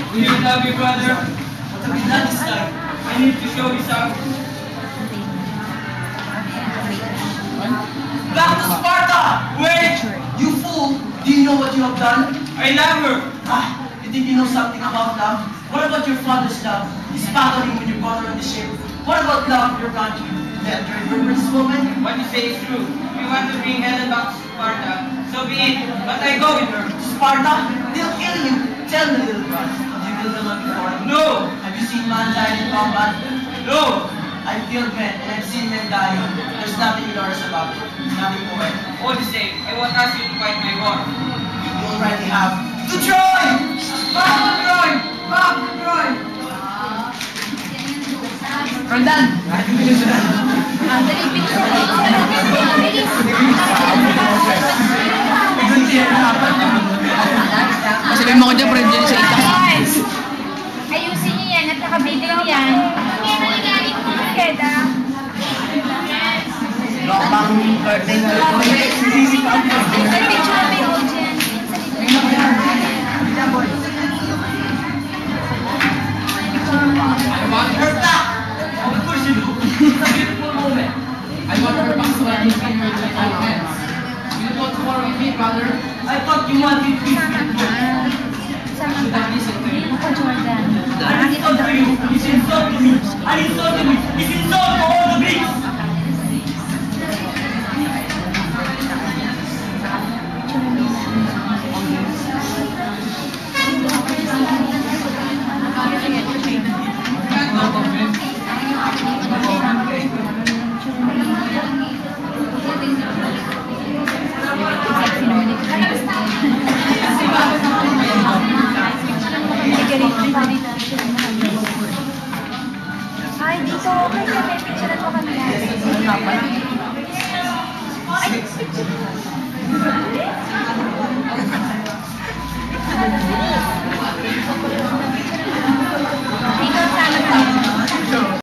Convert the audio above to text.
Do you love me, brother? What have you done this time? I need to show you something. Back to Sparta! Wait! You fool! Do you know what you have done? I love her! You think you know something about love? What about your father's love? His paddling when you brought her on the ship? What about love for your country? That your this woman? What you say is true. If you want to bring Helen back to Sparta, so be it. But I go with her. Sparta? They'll kill you! Tell me, little brother. Have you killed someone before? No! Have you seen man die in combat? No! I've killed men and I've seen men dying. There's nothing glorious about it. Nothing poetic. All the same, I won't ask you to fight my war. You already have. To Troy! Back to Troy! Back to Troy! Roldan! Masabi mo ko dyan, friend dyan sa itas. Guys! Ayusin niyo yan at nakabigil yan. Keda. Lokbang curtain. Her back! Of course you do. It's a beautiful moment. I want her back so I can see her with my hands. You want to war with me, brother? I thought you wanted peace with me. Should I listen to you? Jordan. An insult to you is insult to me. An insult to me is insult to all the Greeks. Ay, dito. Okay, may picture mo kami. Ano nga pala? Ay,